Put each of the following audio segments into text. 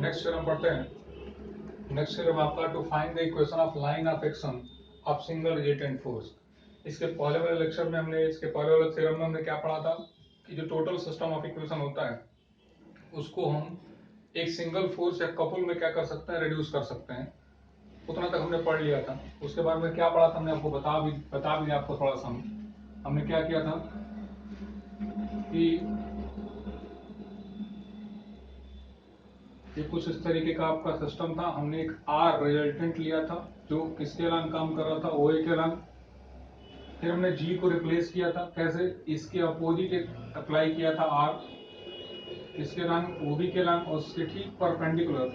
Next theorem पढ़ते हैं। Next theorem आपका to find the equation of line of action of single resultant force. इसके पहले वाले लेक्चर में हमने इसके पहले वाले थ्योरम में हमने क्या पढ़ा था कि जो टोटल सिस्टम ऑफ इक्वेशन होता है उसको हम एक सिंगल फोर्स या कपल में क्या कर सकते हैं, रिड्यूस कर सकते हैं। उतना तक हमने पढ़ लिया था। उसके बाद में क्या पढ़ा था हमने, आपको बता भी आपको थोड़ा सा हमने क्या किया था कि ये कुछ इस तरीके का आपका सिस्टम था। हमने एक आर रिजल्टेंट लिया था जो किसके अलांग काम कर रहा था, ओ ए के अलांग। फिर हमने जी को रिप्लेस किया था, कैसे, इसके अपोजिट एक अप्लाई किया था आर इसके अलांग, ओ बी के अलांग, और उसके ठीक परपेंडिकुलर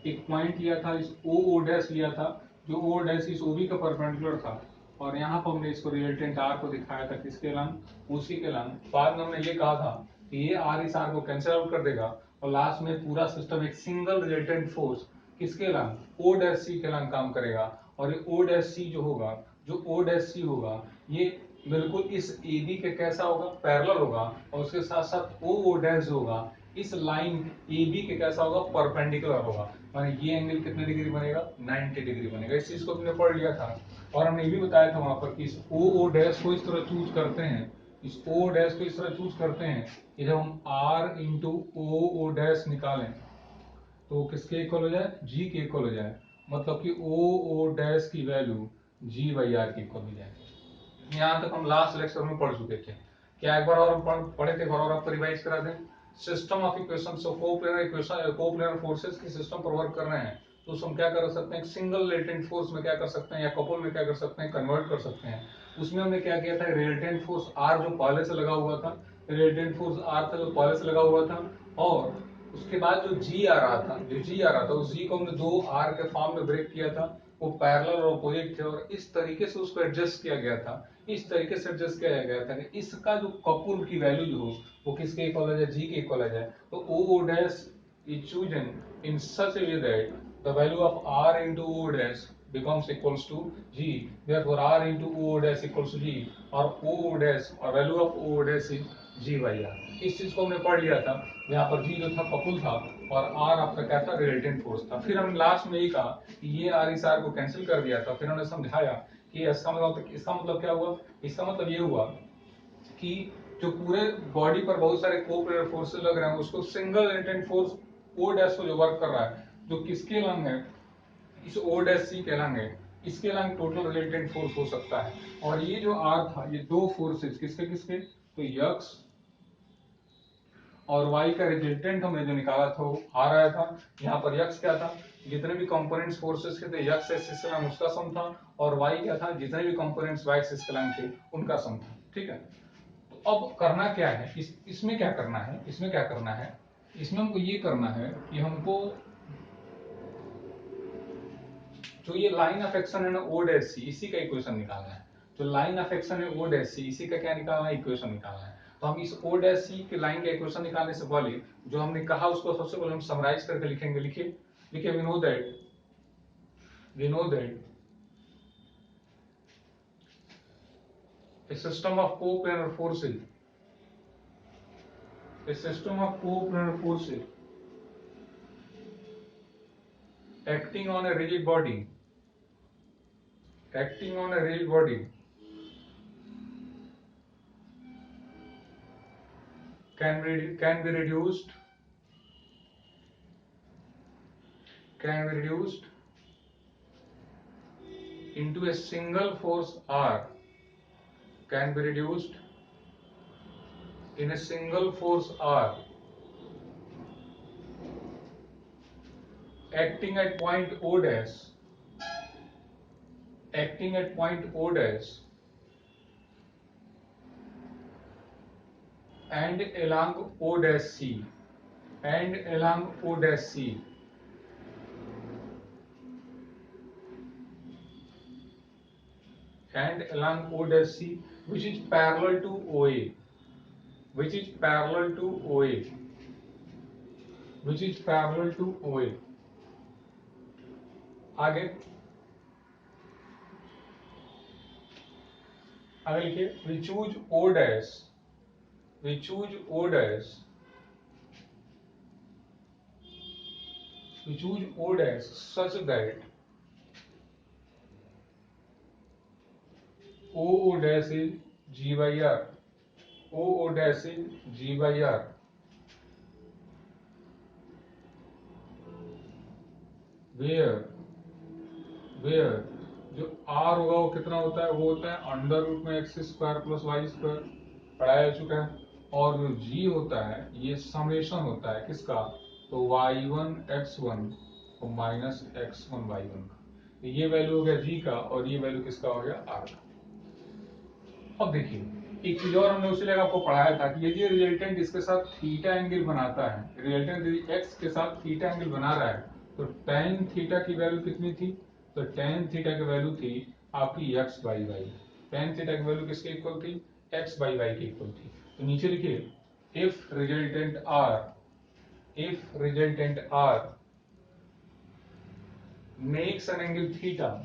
एक पॉइंट लिया था, इस ओ डैश लिया था, जो ओ डैश इस ओ बी का परपेंडिकुलर था। और यहाँ पर हमने इसको रिजल्टेंट आर को दिखाया था किसके अलांग, उसी के अलांग। बाद में हमने ये कहा था कि ये आर इस आर को कैंसिल आउट कर देगा और लास्ट में पूरा सिस्टम एक सिंगल रिजल्टेंट फोर्स किसके अलांग, ओ डैश सी के अलांग काम करेगा। और ये ओ डैश सी जो होगा, जो ओ डैश सी होगा, ये बिल्कुल इस ए बी के कैसा होगा, पैरेलल होगा। और उसके साथ साथ ओ डैश होगा इस लाइन ए बी के कैसा होगा, परपेंडिकुलर होगा। माने ये एंगल कितने डिग्री बनेगा, 90 डिग्री बनेगा। इस चीज को हमने पढ़ लिया था। और हमने ये भी बताया था वहां पर कि इस ओ डैश को इस तरह चूज करते हैं, इस ओ डैश को इस तरह चूज करते हैं कि जब हम आर इंटू ओ डैश निकालें तो किसके इक्वल हो जाए, जी के इक्वल हो जाए। मतलब कि ओ डैश की वैल्यू जी बाई आर की इक्वल हो जाए। यहाँ तक हम लास्ट लेक्चर में पढ़ चुके थे। क्या एक बार और हम पढ़े थे, एक बार और आपको रिवाइज करा दें। System of equation, so coplanar equation, coplanar forces की सिस्टम पर वर्क कर रहे हैं तो उसमें क्या कर सकते हैं, सिंगल रिजल्टेंट फोर्स में क्या कर सकते हैं या कपल में क्या कर सकते हैं, कन्वर्ट कर सकते हैं। उसमें हमने क्या किया था, रिजल्टेंट फोर्स आर जो पहले से लगा हुआ था, रिजल्टेंट फोर्स आर था जो पहले से लगा हुआ था, और उसके बाद जो जी आ रहा था, जो जी आ रहा था उस जी को हमने दो आर के फॉर्म में ब्रेक किया था। वो पैरेलल और अपोजिट थे और इस तरीके से उसको एडजस्ट किया गया था, इस तरीके से एडजस्ट किया गया था कि इसका जो कपुल की वैल्यू जो हो वो किसके इक्वल आ जाए, जी के इक्वल आ जाए। तो O dash is chosen in such a way that the value of R into O dash becomes equals to g, therefore r into o dash equals to g, और o dash और value of o dash is g by r। इस चीज को हमने पढ़ लिया था। यहाँ पर g जो था कपुल था और r आपका क्या था, रिजल्टेंट फोर्स था। फिर हमने लास्ट में ये कहा कि ये r इस r को कैंसिल कर दिया था। फिर हमने समझाया कि इसका मतलब क्या हुआ, इसका मतलब ये हुआ कि जो पूरे बॉडी पर बहुत सारे कोऑपरेटिव फोर्सेस लग रहे हैं उसको single resultant force O dash को जो वर्क कर रहा है, जो किसके लंग है, इस ओ डैश सी के लंग है, इसके लंग टोटल रिजल्टेंट फोर्स हो सकता है। और ये जो आर था, ये दो फोर्सेस किसके किसके, तो यक्स और वाई का रिजल्टेंट हमने जो निकाला था वो आ रहा था। यहाँ पर यक्स क्या था, जितने भी कंपोनेंट्स फोर्सेस के थे यक्स एक्सिस के लंग उसका सम था, और वाई क्या था, जितने भी कंपोनेंट्स वाई एक्सिस के लंग थे उनका सम था। ठीक है, तो अब करना क्या है, इसमें क्या करना है, इसमें क्या करना है, इसमें हमको ये करना है कि हमको जो ये लाइन ऑफ एक्शन है ना ओ डैश सी, इसी का इक्वेशन निकालना है। जो लाइन ऑफ एक्शन है ओ डैश सी, इसी का क्या निकालना है, इक्वेशन निकालना है। तो हम इस ओ डैश सी के लाइन का इक्वेशन निकालने से पहले जो हमने कहा उसको सबसे पहले हम समराइज करके लिखेंगे। लिखिए लिखिए, we know that a system of coplanar forces, a system of coplanar forces acting on a rigid body, acting on a rigid body can be reduced, can be reduced into a single force R, can be reduced in a single force R acting at point O dash, acting at point O dash and along O dash C, and along O dash C, and along O dash C, which is parallel to OA, which is parallel to OA, which is parallel to OA। आगे आगे लिखिए, we choose O dash, we choose O dash we choose O dash such that O dash is G by R. O dash is G by R. Where जो R होगा वो कितना होता है, वो होता है अंडर रूट में x square plus Y square, पढ़ाया जा चुका है। और जो G होता है ये समेशन होता है किसका, तो y1 x1 और माइनस x1 y1 का। तो ये वैल्यू हो गया G का और ये वैल्यू किसका हो गया, R का। अब देखिए एक चीज और हमने उसी जगह आपको पढ़ाया था कि यदि रिजल्टेंट इसके साथ थीटा एंगल बनाता है, रिजल्टेंट यदि x के साथ थीटा एंगल बना रहा है तो tan थीटा की वैल्यू कितनी थी, तो tan थीटा की वैल्यू थी आपकी x by Y. tan theta की वैल्यू किसके इक्वल थी, x बाई वाई के इक्वल थी। तो नीचे लिखिए if resultant r makes an angle theta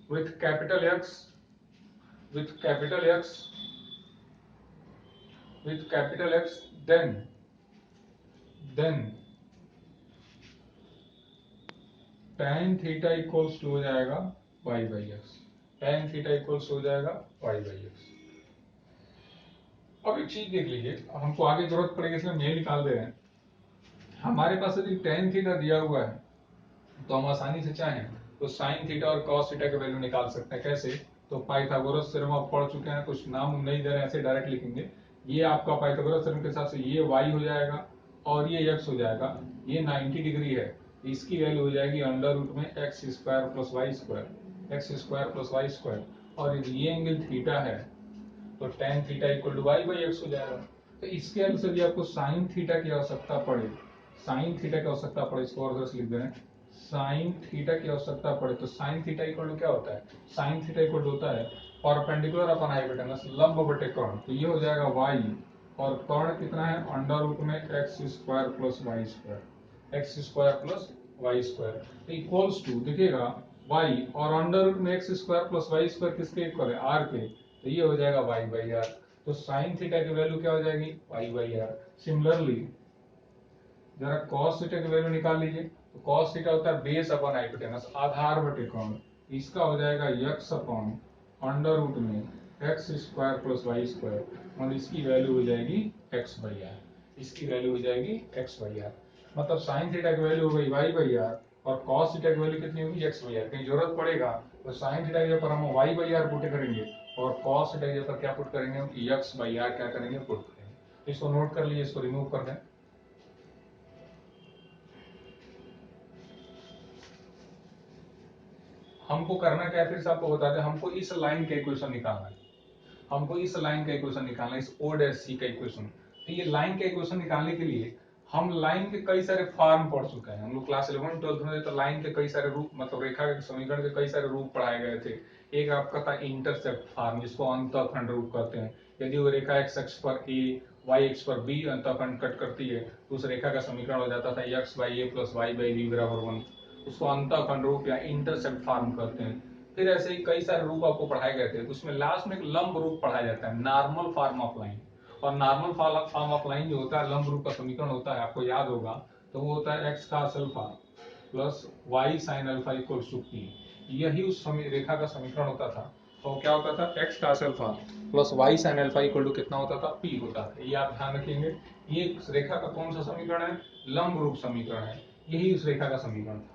with capital X then tan theta equals to हो जाएगा y by X. tan theta equals हो जाएगा y बाई एक्स। अब एक चीज देख लीजिए, हमको आगे जरूरत पड़ेगी इसलिए हम यही निकाल दे रहे हैं। हमारे पास यदि tan थीटा दिया हुआ है तो हम आसानी से चाहें तो sin थीटा और cos थीटा की वैल्यू निकाल सकते हैं। कैसे, तो पाइथागोरस थ्योरम आप पढ़ चुके हैं, कुछ नाम नहीं दे रहे हैं, ऐसे डायरेक्ट लिखेंगे। ये आपका पाइथागोरस थ्योरम के हिसाब से ये y हो जाएगा और ये x हो जाएगा। ये 90 डिग्री है, इसकी वैल्यू हो जाएगी अंडर रूट में x square plus Y square. और यदि ये एंगल थीटा है तो tan theta equal to Y by X हो जाएगा। तो इसके अनुसार यदि आपको sin थीटा की आवश्यकता पड़े, इसको और लिख दे रहे हैं, sin थीटा की आवश्यकता पड़े तो sin थीटा इक्वल टू क्या होता है, sin थीटा इक्वल टू होता है परपेंडिकुलर अपॉन हाइपोटेनस, लंब बटे कर्ण। तो ये हो जाएगा y और कर्ण कितना है अंडर रूट में x square plus Y square तो इक्वल्स टू देखिएगा y और अंडर रूट में x square plus Y square किसके इक्वल है, r के। तो ये हो जाएगा y बाई आर। तो sin थीटा की वैल्यू क्या हो जाएगी, y बाई आर। सिमिलरली जरा cos थीटा की वैल्यू निकाल लीजिए। तो cos थीटा होता है बेस अपॉन हाइपोटेनस, आधार बटे कर्ण। इसका हो जाएगा x अपॉन अंडर रूट में x square plus Y square और इसकी वैल्यू हो जाएगी x बाई आर। मतलब sin थीटा की वैल्यू हो गई y बाई आर और cos थीटा की वैल्यू कितनी होगी, x बाई आर। कहीं जरूरत पड़ेगा तो sin थीटा के ऊपर हम y बाई आर पुट करेंगे और cos थीटा के ऊपर क्या पुट करेंगे, हम x बाई आर क्या करेंगे, पुट करेंगे। इसको नोट कर लीजिए, इसको रिमूव कर दें। हमको करना क्या है, फिर से आपको बता दें, हमको इस लाइन का इक्वेशन निकालना है, इस ओ डैश सी का इक्वेशन। तो ये लाइन का इक्वेशन निकालने के लिए हम लाइन के कई सारे फॉर्म पढ़ चुके हैं। हम लोग क्लास 11 12 में तो लाइन के कई सारे रूप, मतलब रेखा के समीकरण के कई सारे रूप पढ़ाए गए थे। एक आपका था इंटरसेप्ट फॉर्म, जिसको अंतःखंड रूप कहते हैं। यदि वो रेखा एक्स अक्ष पर ए, वाई अक्ष पर बी अंतःखंड कट करती है तो उस रेखा का समीकरण हो जाता था x by a plus y by b बराबर 1। उसको अंतःखंड रूप या इंटरसेप्ट फॉर्म कहते हैं। फिर ऐसे ही कई सारे रूप आपको पढ़ाए गए थे। उसमें लास्ट में एक लंब रूप पढ़ाया जाता है, नॉर्मल फॉर्म ऑफ लाइन। और नॉर्मल फॉर्म ऑफ लाइन जो होता है, लंब रूप का समीकरण होता है, आपको याद होगा, तो वो होता है x cos alpha plus y sine alpha equals to p. यही उस रेखा का समीकरण होता था। तो क्या होता था, x cos alpha plus y sine alpha equal to कितना होता था, पी होता था। ये आप ध्यान रखेंगे। ये रेखा का कौन सा समीकरण है, लंब रूप समीकरण है। यही उस रेखा का समीकरण था।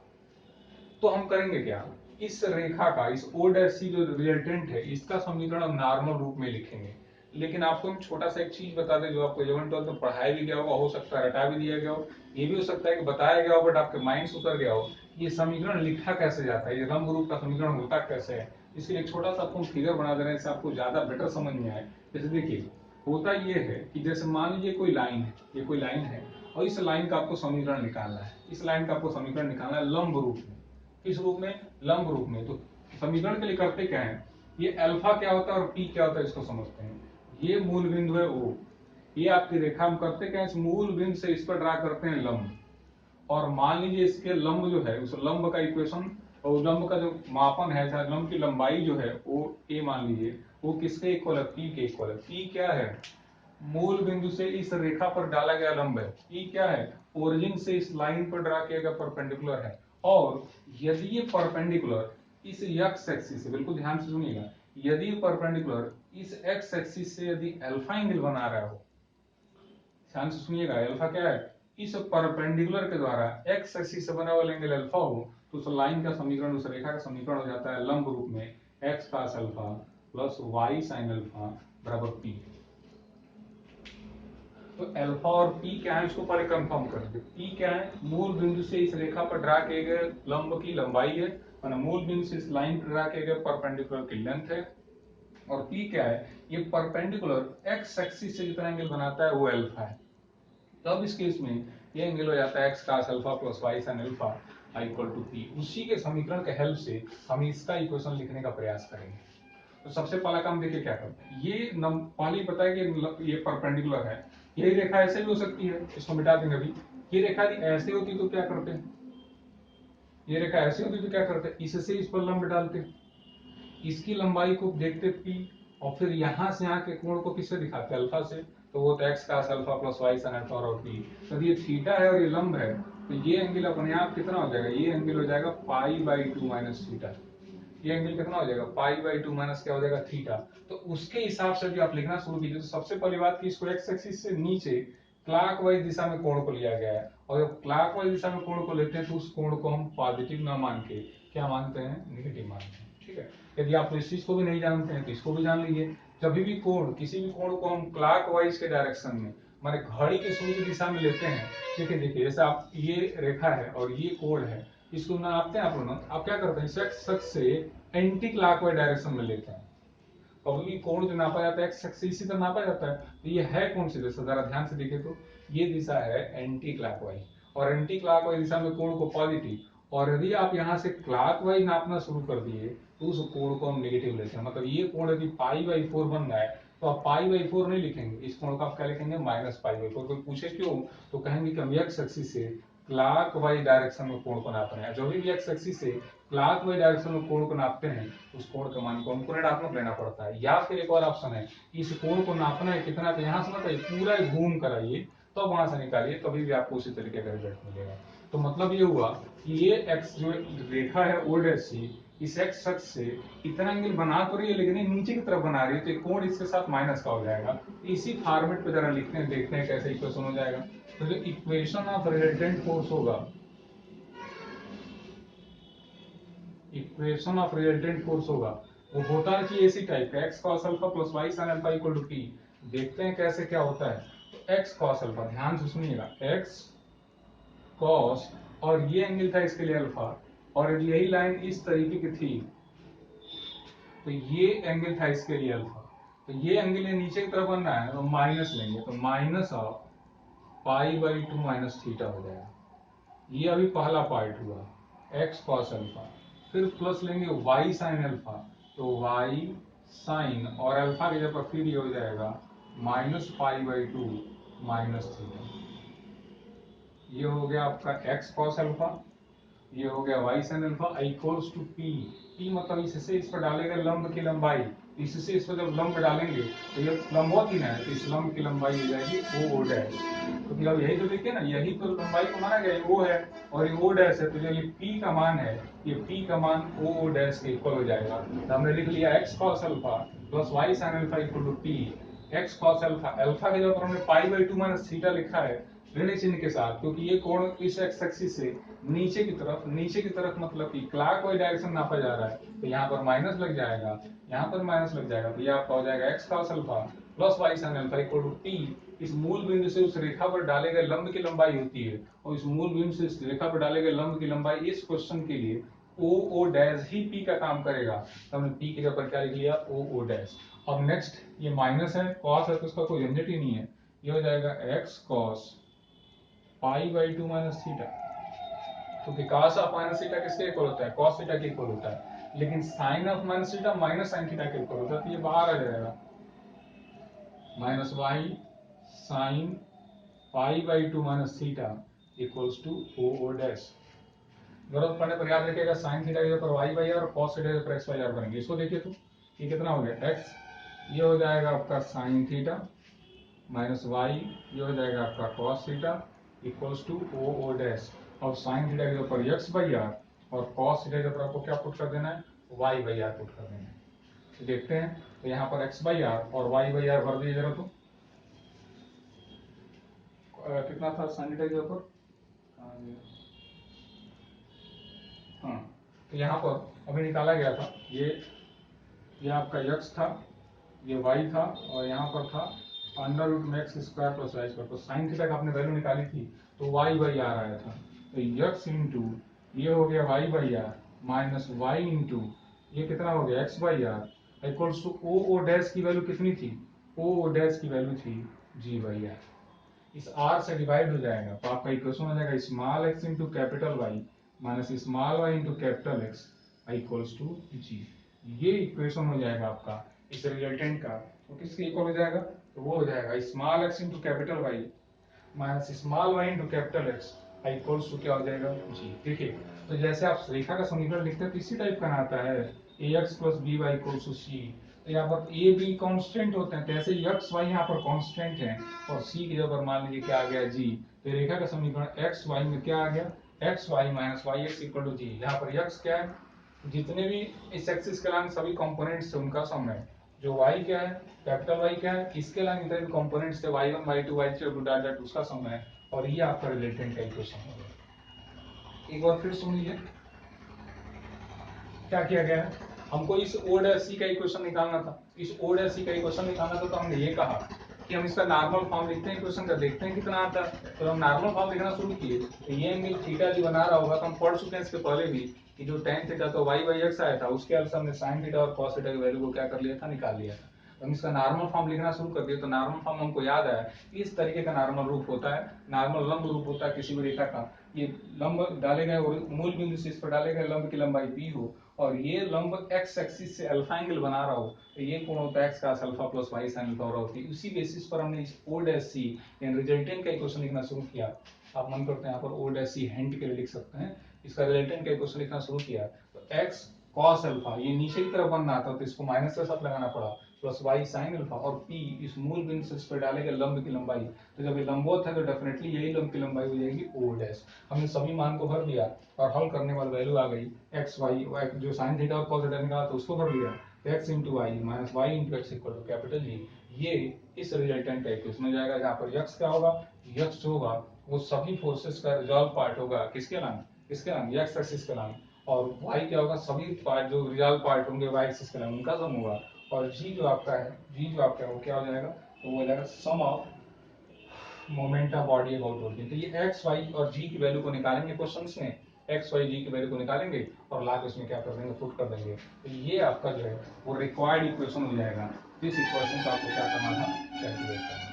तो हम करेंगे क्या, इस रेखा का, इस ओ डैश सी जो रिजल्टेंट है, इसका समीकरण हम नॉर्मल रूप में लिखेंगे। लेकिन आपको हम छोटा सा एक चीज बता दें जो आपको 11 12 में पढ़ाया भी गया होगा, हो सकता है रटा भी दिया गया हो, ये भी हो सकता है कि बताया गया हो बट आपके माइंड से उतर गया हो। ये समीकरण लिखा कैसे जाता है, ये लंब रूप का समीकरण होता कैसे है, इसके लिए एक छोटा सा आपको फिगर बना दे रहे हैं, इससे आपको ज्यादा बेटर समझ में आए। जैसे देखिए होता ये है कि जैसे मान लीजिए कोई लाइन है, ये कोई लाइन है और इस लाइन का आपको समीकरण निकालना है। इस लाइन का आपको समीकरण निकालना है लंब रूप में। किस रूप में, लंब रूप में। तो समीकरण के लिए करते क्या है, ये अल्फा क्या होता है और पी क्या होता है इसको समझते हैं। ये मूल बिंदु है ओ, ये आपकी रेखा हम करते क्या है, इस मूल बिंदु से इस पर ड्रा करते हैं लंब। और मान लीजिए इसके लंब जो है, उस लंब का इक्वेशन और लंब का जो मापन है, चाहे लंब की लंबाई जो है वो ए मान लीजिए, वो किसके इक्वल है, पी के इक्वल है। पी क्या है, मूल बिंदु से इस रेखा पर डाला गया लंब है। ई क्या है, ओरिजिन से इस लाइन पर ड्रा किया गया परपेंडिकुलर है। और यदि ये परपेंडिकुलर इस एक्स एक्सिस से, बिल्कुल ध्यान से सुनिएगा, यदि परपेंडिकुलर इस एक्स एक्सिस से यदि अल्फा एंगल बना रहा हो, ध्यान से सुनिएगा, अल्फा क्या है, इस परपेंडिकुलर के द्वारा एक्स एक्सिस से बना हुआ एंगल अल्फा हो, तो उस लाइन का समीकरण, उस रेखा का समीकरण हो जाता है लंब रूप में x cos alpha plus y sin alpha बराबर पी। तो अल्फा और पी क्या है, इसको पहले कंफर्म कर दे। पी क्या है, मूल बिंदु से इस रेखा पर ड्रा किए गए लंब की लंबाई है, और मूल बिंदु से इस लाइन पर ड्रा किए गए परपेंडिकुलर की लेंथ है। और पी क्या है, ये परपेंडिकुलर एक्स एक्सिस से जितना एंगल बनाता है वो अल्फा है। तब इस केस में ये एंगल हो जाता है x cos alpha plus y sin alpha equal to p. उसी के समीकरण के हेल्प से हम इसका इक्वेशन लिखने का प्रयास करेंगे। तो सबसे पहला काम देखिए क्या करते हैं, ये पहले पता है कि ये परपेंडिकुलर है, ये रेखा ऐसे भी हो सकती है, इसको मिटा देंगे अभी। ये रेखा ऐसे होती तो क्या करते हैं, ये रेखा ऐसे होती तो क्या करते, इससे इस पर लंब डालते, इसकी लंबाई को देखते पी, और फिर यहां से यहाँ के कोण को किससे दिखाते, अल्फा से। तो वो तो x cos alpha plus y sin alpha और पी। तो ये थीटा है और ये लंब है, तो ये एंगल अपने आप कितना हो जाएगा, ये एंगल हो जाएगा पाई बाई टू माइनस थीटा। ये एंगल कितना हो जाएगा, पाई बाई टू माइनस क्या हो जाएगा, थीटा। तो उसके हिसाब से भी आप लिखना शुरू कीजिए। तो सबसे पहली बात कि इसको एक्स एक्सिस से नीचे क्लॉकवाइज दिशा में कोण को लिया गया है, और जब क्लॉकवाइज दिशा में कोण को लेते हैं तो उस कोण को हम पॉजिटिव ना मान के क्या मानते हैं, नेगेटिव मानते हैं। ठीक है, यदि आप इस चीज को भी नहीं जानते हैं तो इसको भी जान लीजिए। जब भी कोण, किसी भी कोण को हम क्लॉकवाइज के डायरेक्शन में, माने घड़ी के सुई की दिशा में लेते हैं, देखिए देखिए, जैसे आप ये रेखा है और ये कोण है, इसको नापते हैं आप लोग, आप क्या करते हैं, इस एक्स से एंटी क्लॉकवाइज डायरेक्शन में लेते हैं। कभी भी कोण जो नापा जाता है एक्स एक्सिस से इसी तरह नापा जाता है। तो ये है कौन सी दिशा, जरा ध्यान से देखें तो ये दिशा है एंटी क्लॉकवाइज, और एंटी क्लॉकवाइज दिशा में कोण को पॉजिटिव। और यदि आप यहाँ से क्लॉकवाइज नापना शुरू कर दिए तो उस कोण को हम नेगेटिव लेते हैं। मतलब ये कोण यदि पाई बाई फोर बन रहा है तो आप पाई बाई फोर नहीं लिखेंगे, इस कोण को आप क्या लिखेंगे, माइनस पाई बाई फोर। कोई पूछे क्यों, तो कहेंगे कि हम एक्स एक्सिस से क्लॉकवाइज डायरेक्शन में कोण को नाप रहे हैं। जो भी एक्स एक्सिस से क्लॉकवाइज डायरेक्शन में कोण को नापते हैं उस कोण का मान को हमको ऋणात्मक लेना पड़ता है। या फिर एक और ऑप्शन है, इस कोण को नापना है कितना, तो यहाँ से मतलब पूरा घूम कर आइए तो वहां से निकालिए, तभी भी आपको उसी तरीके का रिजल्ट मिलेगा। तो मतलब ये हुआ कि ये एक्स जो रेखा है ओ डैश सी, इस एक्स अक्ष से इतना एंगल बना तो रही है लेकिन ये नीचे की तरफ बना रही है, तो कोण इसके साथ माइनस का हो जाएगा। इसी फॉर्मेट पे जरा लिखते हैं, देखते हैं कैसे इक्वेशन हो जाएगा। तो जो इक्वेशन ऑफ रिजल्टेंट फोर्स होगा, इक्वेशन ऑफ रिजल्टेंट फोर्स होगा, वो होता है कि ऐसी टाइप का x cos alpha plus y sin alpha equal to t. देखते हैं कैसे क्या होता है। तो एक्स cos अल्फा, ध्यान से सुनिएगा, एक्स cos, और ये एंगल था इसके लिए अल्फा, और यदि यही लाइन इस तरीके की थी तो ये एंगल था इसके लिए अल्फा। तो ये एंगल ये नीचे की तरफ बन रहा है तो माइनस लेंगे, तो minus of pi by two minus theta हो जाएगा। ये अभी पहला पार्ट हुआ एक्स cos अल्फा, फिर प्लस लेंगे y sin अल्फा, तो y sin और अल्फा की जगह फिर ये हो जाएगा minus pi by two minus theta. ये हो गया आपका एक्स cos अल्फा, ये हो गया y sin alpha equals to p। p मतलब इससे इस पर डालेगा लंब की लंबाई, इससे इस पर जब लंब डालेंगे तो ये लंबवत ही ना है, तो इस लंब की लंबाई हो जाएगी o डैश। तो फिर अब यही तो देखिए ना, यही तो लंबाई को माना गया, o है और ये o डैश है, तो जो ये p का मान है, ये p का मान o डैश के इक्वल हो जाएगा। तो हमने लिख लिया x cos alpha plus y sin alpha equal to p। x cos alpha, alpha के जगह हमने pi by two minus theta लिखा है ऋण चिन्ह के साथ, क्योंकि ये कोण इस एक्स एक्सिस से नीचे की तरफ मतलब कि क्लॉकवाइज डायरेक्शन नापा जा रहा है, तो यहाँ पर माइनस लग जाएगा, यहाँ पर माइनस लग जाएगा, तो ये आपका हो जाएगा x cos alpha plus y sin alpha equal to t. इस मूल बिंदु से उस रेखा पर डाले गए लंब की लंबाई होती है, और इस मूल बिंदु से इस रेखा पर डाले गए लंब की लंबाई इस क्वेश्चन के लिए ओ डैश ही पी का काम करेगा। तो हमने पी के जगह पर क्या लिख लिया, ओ डैश। अब नेक्स्ट ये माइनस है, कॉस है तो उसका कोई झंझट ही नहीं है, ये हो जाएगा x cos pi by two minus theta. क्योंकि cos ऑफ माइनस थीटा किसके इक्वल होता है, cos थीटा के इक्वल होता है, लेकिन sin of minus theta minus sin theta के इक्वल होता है, तो ये बाहर आ जाएगा minus y sine pi by two minus theta equals to o dash. जरूरत पड़ने पर याद रखिएगा sin थीटा के ऊपर वाई बाई और cos थीटा के ऊपर एक्स वाई आर बनेंगे। इसको देखिए तो ये कितना हो गया x, ये हो जाएगा आपका sin थीटा माइनस वाई, ये हो जाएगा आपका cos theta equals to O O dash, और साइन थीटा के ऊपर एक्स बाई आर, और कॉस थीटा के ऊपर आपको क्या पुट कर देना है, वाई बाई आर पुट कर देना है। तो देखते हैं, तो यहाँ पर एक्स बाई आर और वाई बाई आर भर दिए जरा, तो कितना था साइन थीटा के ऊपर, हाँ, तो यहाँ पर अभी निकाला गया था, ये आपका यक्स था, ये वाई था, और यहाँ पर था अंडर रूट में x square plus Y square, तो साइन थीटा का आपने वैल्यू निकाली थी, तो वाई बाई आर आया था, तो यक्स इंटू ये हो गया Y by R minus Y into ये कितना हो गया X by R equals to O O dash की वैल्यू कितनी थी, ओ ओ डैश की वैल्यू थी जी बाई आर, इस r से डिवाइड हो जाएगा, तो आपका इक्वेशन हो जाएगा small x into capital Y minus small Y into capital x equals to G. ये इक्वेशन हो जाएगा आपका इस रिजल्टेंट का, तो किसके इक्वल हो जाएगा, तो वो हो जाएगा small x into capital Y minus small Y into capital x equals to क्या हो जाएगा जी। देखिए, तो जैसे आप रेखा का समीकरण लिखते हैं तो इसी टाइप का आता है, A X plus B Y equals to C, तो यहाँ पर ए बी कांस्टेंट होते हैं, तो ऐसे एक्स वाई यहाँ पर कांस्टेंट है, और सी की जगह पर मान लीजिए क्या आ गया जी, तो रेखा का समीकरण एक्स वाई में क्या आ गया, X Y minus Y X equal to G. यहाँ पर एक्स क्या है, जितने भी इस एक्सिस के अलावा सभी कंपोनेंट्स थे उनका सम है, जो y क्या है, कैपिटल Y क्या है, इसके अलावा जितने भी कंपोनेंट्स थे y1 y2 y3 dot dot उसका सम है, और ये आपका रिलेटेंट का इक्वेशन होगा। एक बार फिर सुन लीजिए क्या किया गया है, हमको इस ओ डैश सी का इक्वेशन निकालना था, इस ओ डैश सी का इक्वेशन निकालना था, तो हमने ये कहा कि हम इसका नॉर्मल फॉर्म लिखते हैं इक्वेशन का, देखते हैं कितना आता है, तो हम नॉर्मल फॉर्म लिखना शुरू किए, तो ये एंगल थीटा जी बना रहा होगा, तो हम पढ़ चुके हैं इसके पहले भी कि जो tan थीटा तो y बाई एक्स आया था, उसके अलग हमने sin थीटा और cos थीटा की वैल्यू को क्या कर लिया था, निकाल लिया था, तो हम इसका नॉर्मल फॉर्म लिखना शुरू कर दिए, तो नॉर्मल फॉर्म हमको याद आया कि इस तरीके का नॉर्मल रूप होता है, नॉर्मल लंब रूप होता है किसी भी रेखा का, ये लंब डाले गए और मूल बिंदु से इस पर डाले गए लंब की लंबाई b हो, और ये लंब एक्स एक्सिस से अल्फा एंगल बना रहा हो, तो ये कोण होता है एक्स का alpha plus y sine alpha होती है, उसी बेसिस पर हमने इस ओ डैश सी यानी रिजल्टेंट का इक्वेशन लिखना शुरू किया। आप मन करते हैं यहाँ पर ओ डैश सी हिंट के लिए लिख सकते हैं, इसका रिजल्टेंट का इक्वेशन लिखना शुरू किया, तो एक्स कॉस अल्फा ये नीचे की तरफ बनना था, तो इसको माइनस के साथ लगाना पड़ा, प्लस वाई साइन अल्फा, और पी इस मूल बिंदु से इस पर डालेगा लंब की लंबाई, तो जब ये लंबवत है तो डेफिनेटली यही लंब की लंबाई हो जाएगी ओ डैश। हमने सभी मान को भर दिया, और हल करने वाली वैल्यू आ गई एक्स वाई, जो साइन थीटा और कॉस थीटा निकाला तो उसको भर दिया, x into y minus Y into x equal to capital g. ये इस रिजल्टेंट का इक्वेशन हो जाएगा, जहाँ पर यक्स क्या होगा, यक्स होगा वो सभी फोर्सेस का रिजॉल्व पार्ट होगा, किसके नाम, किसके नाम, यक्स एक्सिस के नाम, और वाई क्या होगा, सभी पार्ट जो रिजॉल्व पार्ट होंगे वाई एक्सिस के नाम उनका सम होगा, और जी जो आपका है, जी जो आपका है वो क्या हो जाएगा, तो वो हो जाएगा sum of moment of body about working. तो ये एक्स वाई और जी की वैल्यू को निकालेंगे क्वेश्चंस में, एक्स वाई जी की वैल्यू को निकालेंगे और ला के उसमें क्या कर देंगे, पुट कर देंगे, तो ये आपका जो है वो रिक्वायर्ड इक्वेशन हो जाएगा, इस इक्वेशन को आपको क्या करना था, कैलकुलेट करना।